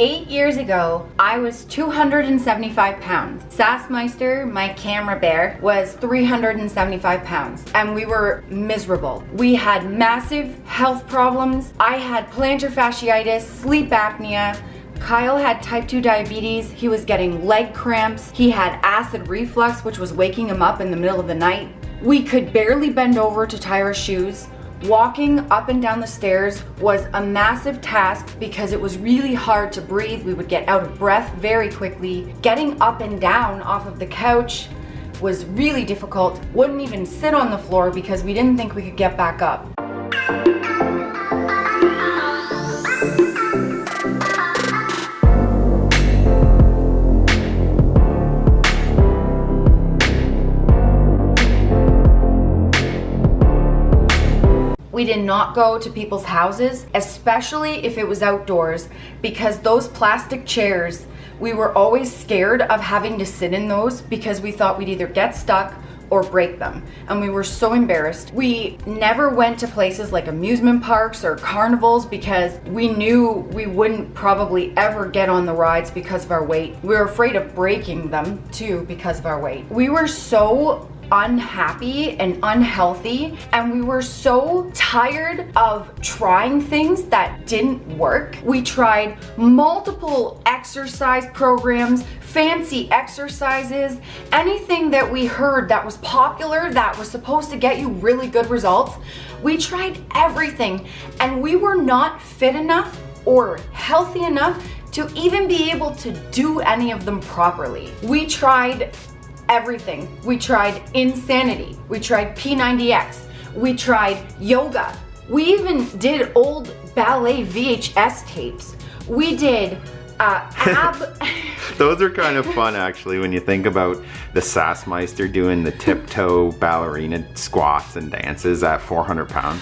8 years ago, I was 275 pounds. Sassmeister, my camera bear, was 375 pounds, and we were miserable. We had massive health problems. I had plantar fasciitis, sleep apnea. Kyle had type 2 diabetes. He was getting leg cramps. He had acid reflux, which was waking him up in the middle of the night. We could barely bend over to tie our shoes. Walking up and down the stairs was a massive task because it was really hard to breathe. We would get out of breath very quickly. Getting up and down off of the couch was really difficult. Wouldn't even sit on the floor because we didn't think we could get back up. We did not go to people's houses, especially if it was outdoors, because those plastic chairs, we were always scared of having to sit in those because we thought we'd either get stuck or break them, and we were so embarrassed. We never went to places like amusement parks or carnivals because we knew we wouldn't probably ever get on the rides because of our weight. We were afraid of breaking them too because of our weight. We were so unhappy and unhealthy, and we were so tired of trying things that didn't work. We tried multiple exercise programs, fancy exercises, anything that we heard that was popular, that was supposed to get you really good results. We tried everything, and we were not fit enough or healthy enough to even be able to do any of them properly. We tried everything. We tried Insanity. We tried P90X. We tried yoga. We even did old ballet VHS tapes. We did ab. Those are kind of fun, actually, when you think about the Sassmeister doing the tiptoe ballerina squats and dances at 400 pounds.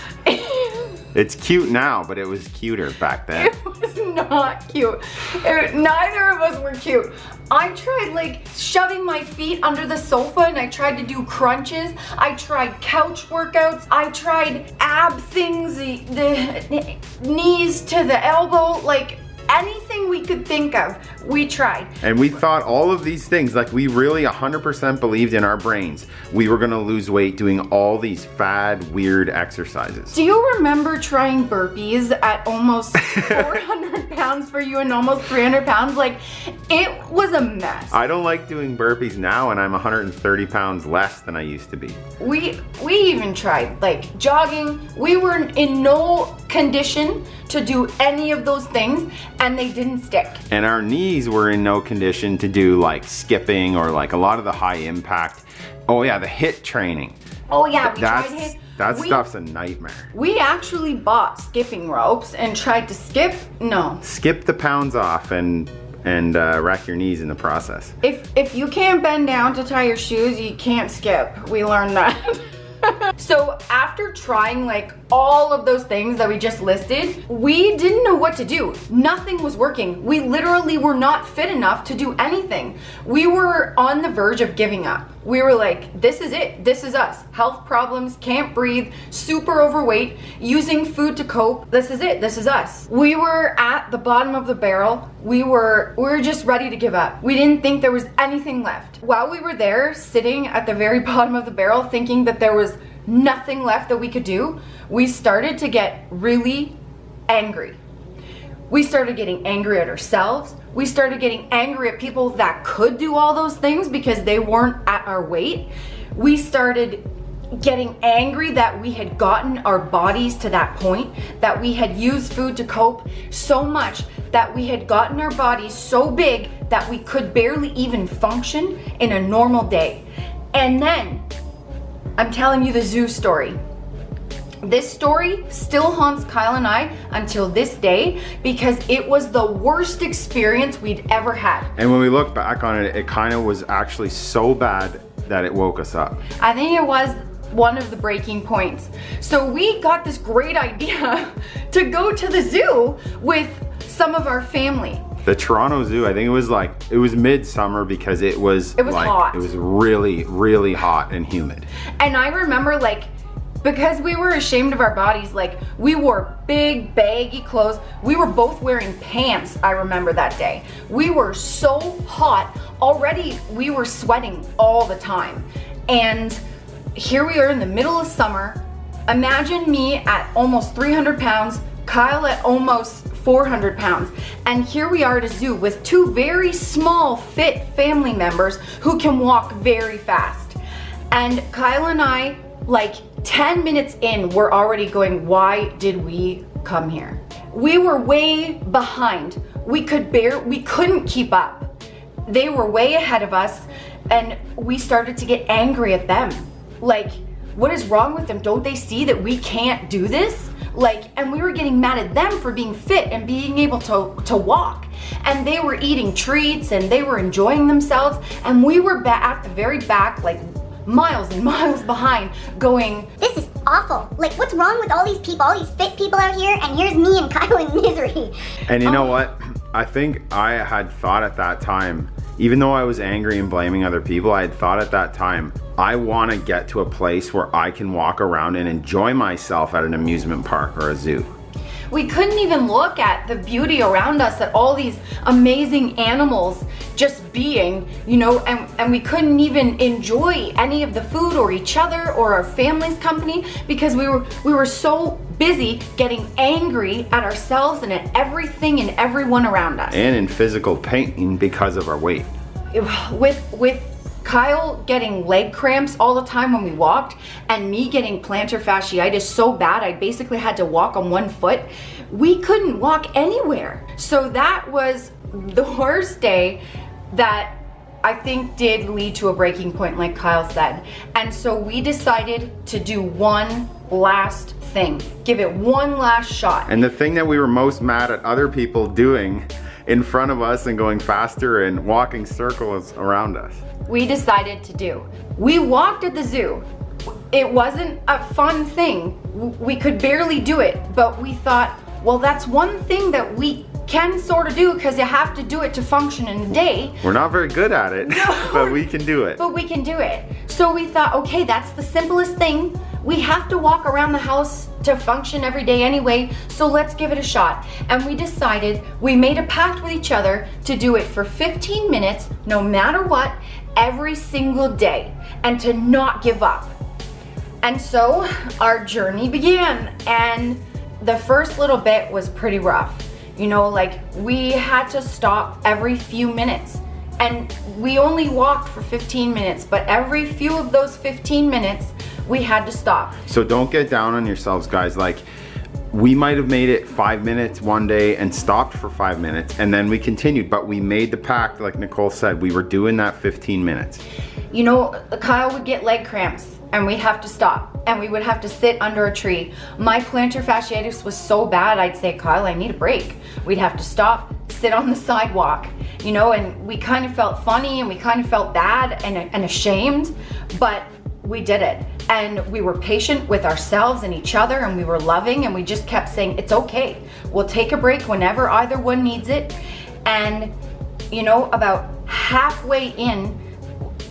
It's cute now, but it was cuter back then. It was not cute. Neither of us were cute. I tried like shoving my feet under the sofa, and I tried to do crunches. I tried couch workouts. I tried ab things, the knees to the elbow, like anything we could think of, we tried. And we thought all of these things, like we really 100% believed in our brains we were gonna lose weight doing all these fad, weird exercises. Do you remember trying burpees at almost 400 pounds for you and almost 300 pounds? Like, it was a mess. I don't like doing burpees now, and I'm 130 pounds less than I used to be. We even tried like jogging. We were in no condition to do any of those things, and they didn't stick. And our knees were in no condition to do like skipping or like a lot of the high impact. Oh yeah, the HIIT training. Oh yeah, we tried HIIT. That stuff's a nightmare. We actually bought skipping ropes and tried to skip. No. Skip the pounds off and wreck your knees in the process. If you can't bend down to tie your shoes, you can't skip. We learned that. So after trying like all of those things that we just listed, we didn't know what to do. Nothing was working. We literally were not fit enough to do anything. We were on the verge of giving up. We were like, this is it. This is us. Health problems, can't breathe, super overweight, using food to cope. This is it. This is us. We were at the bottom of the barrel. We were just ready to give up. We didn't think there was anything left. While we were there, sitting at the very bottom of the barrel, thinking that there was nothing left that we could do, we started to get really angry. We started getting angry at ourselves. We started getting angry at people that could do all those things because they weren't at our weight. We started getting angry that we had gotten our bodies to that point, that we had used food to cope so much, that we had gotten our bodies so big that we could barely even function in a normal day. And then, I'm telling you the zoo story. This story still haunts Kyle and I until this day because it was the worst experience we'd ever had. And when we look back on it, it kind of was actually so bad that it woke us up. I think it was one of the breaking points. So we got this great idea to go to the zoo with some of our family. The Toronto Zoo, I think it was midsummer because it was like, hot. It was really, really hot and humid. And I remember like because we were ashamed of our bodies, like we wore big baggy clothes. We were both wearing pants, I remember that day. We were so hot. Already we were sweating all the time. And here we are in the middle of summer. Imagine me at almost 300 pounds, Kyle at almost 400 pounds. And here we are at a zoo with two very small, fit family members who can walk very fast. And Kyle and I, like 10 minutes in, we're already going, why did we come here? We were way behind. We couldn't keep up. They were way ahead of us, and we started to get angry at them. Like, what is wrong with them? Don't they see that we can't do this? Like, and we were getting mad at them for being fit and being able to walk. And they were eating treats and they were enjoying themselves. And we were at the very back, like miles and miles behind, going, this is awful. Like, what's wrong with all these people, all these fit people out here, and here's me and Kyle in misery. And you know what? I think I had thought at that time, even though I was angry and blaming other people, I had thought at that time, I want to get to a place where I can walk around and enjoy myself at an amusement park or a zoo. We couldn't even look at the beauty around us, at all these amazing animals just being, you know, and we couldn't even enjoy any of the food or each other or our family's company because we were so busy getting angry at ourselves and at everything and everyone around us. And in physical pain because of our weight. With Kyle getting leg cramps all the time when we walked, and me getting plantar fasciitis so bad I basically had to walk on one foot, we couldn't walk anywhere. So that was the worst day that I think did lead to a breaking point, like Kyle said. And so we decided to do one last thing, give it one last shot. And the thing that we were most mad at other people doing in front of us and going faster and walking circles around us, we decided to do. We walked at the zoo. It wasn't a fun thing. We could barely do it, but we thought, well, that's one thing that we can sort of do because you have to do it to function in the day. We're not very good at it, but we can do it. But we can do it. So we thought, okay, that's the simplest thing. We have to walk around the house to function every day anyway, so let's give it a shot. And we decided, we made a pact with each other to do it for 15 minutes, no matter what, every single day, and to not give up. And so our journey began, and the first little bit was pretty rough. You know, like we had to stop every few minutes, and we only walked for 15 minutes, but every few of those 15 minutes, we had to stop. So don't get down on yourselves, guys. Like, we might have made it 5 minutes one day and stopped for 5 minutes, and then we continued, but we made the pact, like Nicole said, we were doing that 15 minutes. You know, Kyle would get leg cramps and we'd have to stop and we would have to sit under a tree. My plantar fasciitis was so bad, I'd say, Kyle, I need a break. We'd have to stop, sit on the sidewalk, you know, and we kind of felt funny and we kind of felt bad and ashamed, but we did it. And we were patient with ourselves and each other, and we were loving, and we just kept saying, it's okay. We'll take a break whenever either one needs it. And, you know, about halfway in,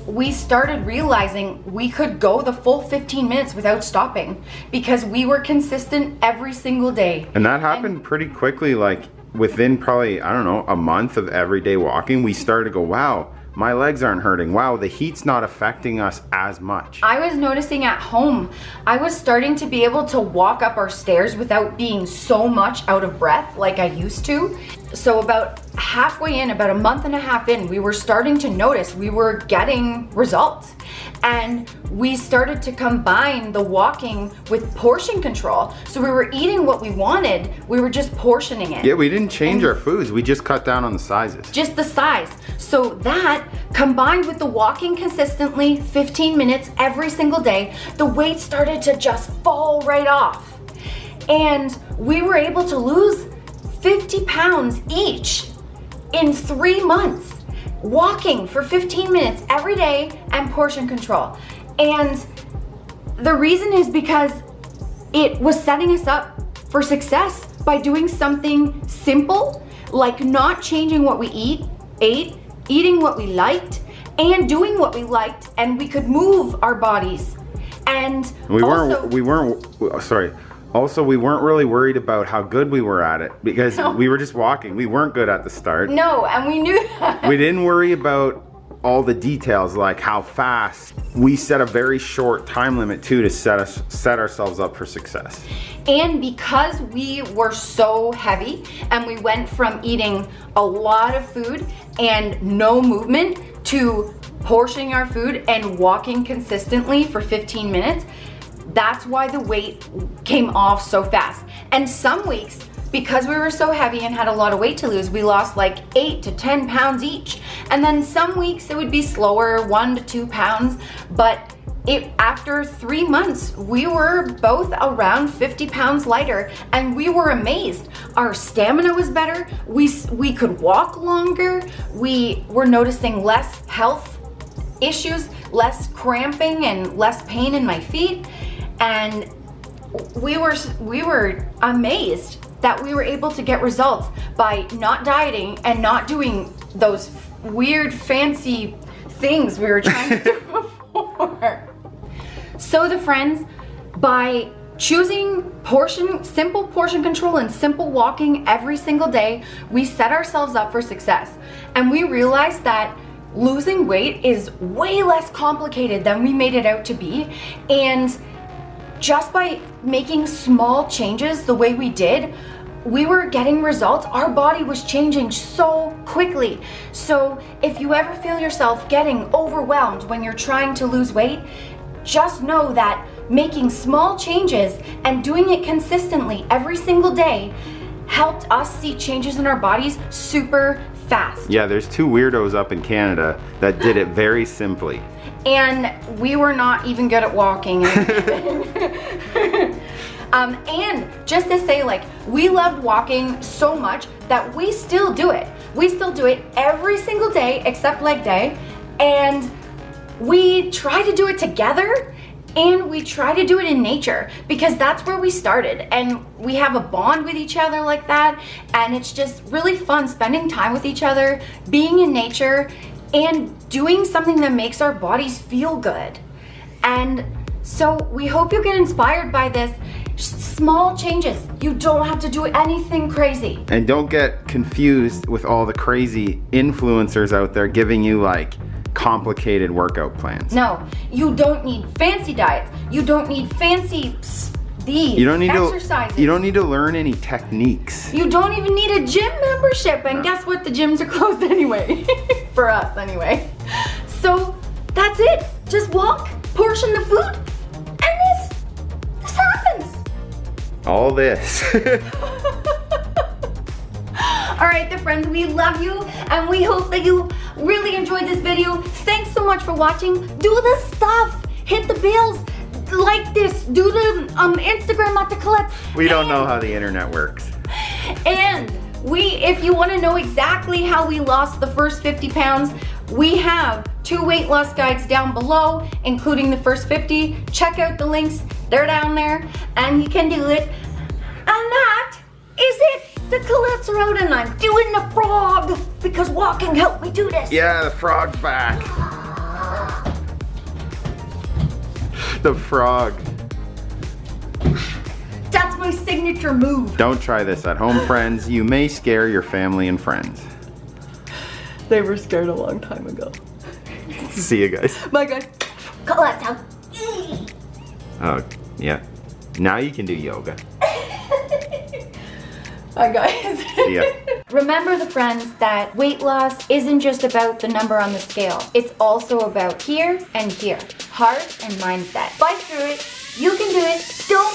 we started realizing we could go the full 15 minutes without stopping because we were consistent every single day. And that happened pretty quickly, like within probably, I don't know, a month of everyday walking, we started to go, wow, my legs aren't hurting. Wow, the heat's not affecting us as much. I was noticing at home, I was starting to be able to walk up our stairs without being so much out of breath like I used to. So about halfway in, about a month and a half in, we were starting to notice we were getting results. And we started to combine the walking with portion control. So we were eating what we wanted, we were just portioning it. Yeah, we didn't change our foods, we just cut down on the sizes. Just the size. So that, combined with the walking consistently, 15 minutes every single day, the weight started to just fall right off. And we were able to lose 50 pounds each in 3 months, walking for 15 minutes every day and portion control. And the reason is because it was setting us up for success by doing something simple, like not changing what we ate, eating what we liked, and doing what we liked, and we could move our bodies. And We also, we weren't really worried about how good we were at it because we were just walking. We weren't good at the start. no, and we knew that. We didn't worry about all the details, like how fast. We set a very short time limit too to set ourselves up for success. And because we were so heavy and we went from eating a lot of food and no movement to portioning our food and walking consistently for 15 minutes, that's why the weight came off so fast. And some weeks, because we were so heavy and had a lot of weight to lose, we lost like 8 to 10 pounds each. And then some weeks it would be slower, 1 to 2 pounds. But after 3 months, we were both around 50 pounds lighter, and we were amazed. Our stamina was better. We could walk longer. We were noticing less health issues, less cramping and less pain in my feet. And we were amazed that we were able to get results by not dieting and not doing those weird fancy things we were trying to do before. So the friends, by choosing simple portion control and simple walking every single day, we set ourselves up for success. And we realized that losing weight is way less complicated than we made it out to be. And just by making small changes the way we did, we were getting results. Our body was changing so quickly. So if you ever feel yourself getting overwhelmed when you're trying to lose weight, just know that making small changes and doing it consistently every single day helped us see changes in our bodies super fast. Yeah, there's 2 weirdos up in Canada that did it very simply. And we were not even good at walking. And just to say, like, we loved walking so much that we still do it. We still do it every single day except leg day. And we try to do it together, and we try to do it in nature because that's where we started. And we have a bond with each other like that. And it's just really fun spending time with each other, being in nature, and doing something that makes our bodies feel good. And so we hope you get inspired by this. Small changes. You don't have to do anything crazy. And don't get confused with all the crazy influencers out there giving you like complicated workout plans. No, you don't need fancy diets. You don't need fancy exercises. You don't need to learn any techniques. You don't even need a gym membership. And guess what? The gyms are closed anyway. For us anyway. So that's it. Just walk, portion the food, and this happens. All this. All right, the friends, we love you, and we hope that you really enjoyed this video. Thanks so much for watching. Do this stuff. Hit the bells. Like this. Do the Instagram at the Collet. We don't know how the internet works. And if you want to know exactly how we lost the first 50 pounds, we have 2 weight loss guides down below, including the first 50. Check out the links. They're down there, and you can do it. And that is it. The Colette's are out, and I'm doing the frog because walking helped me do this. Yeah, the frog's back. The frog. That's my signature move. Don't try this at home, friends. You may scare your family and friends. They were scared a long time ago. See you guys. Bye, guys. Colette's out. Oh, yeah. Now you can do yoga. Bye, guys. See ya. Remember, the friends, that weight loss isn't just about the number on the scale. It's also about here and here. Heart and mindset. Fight through it. You can do it. Don't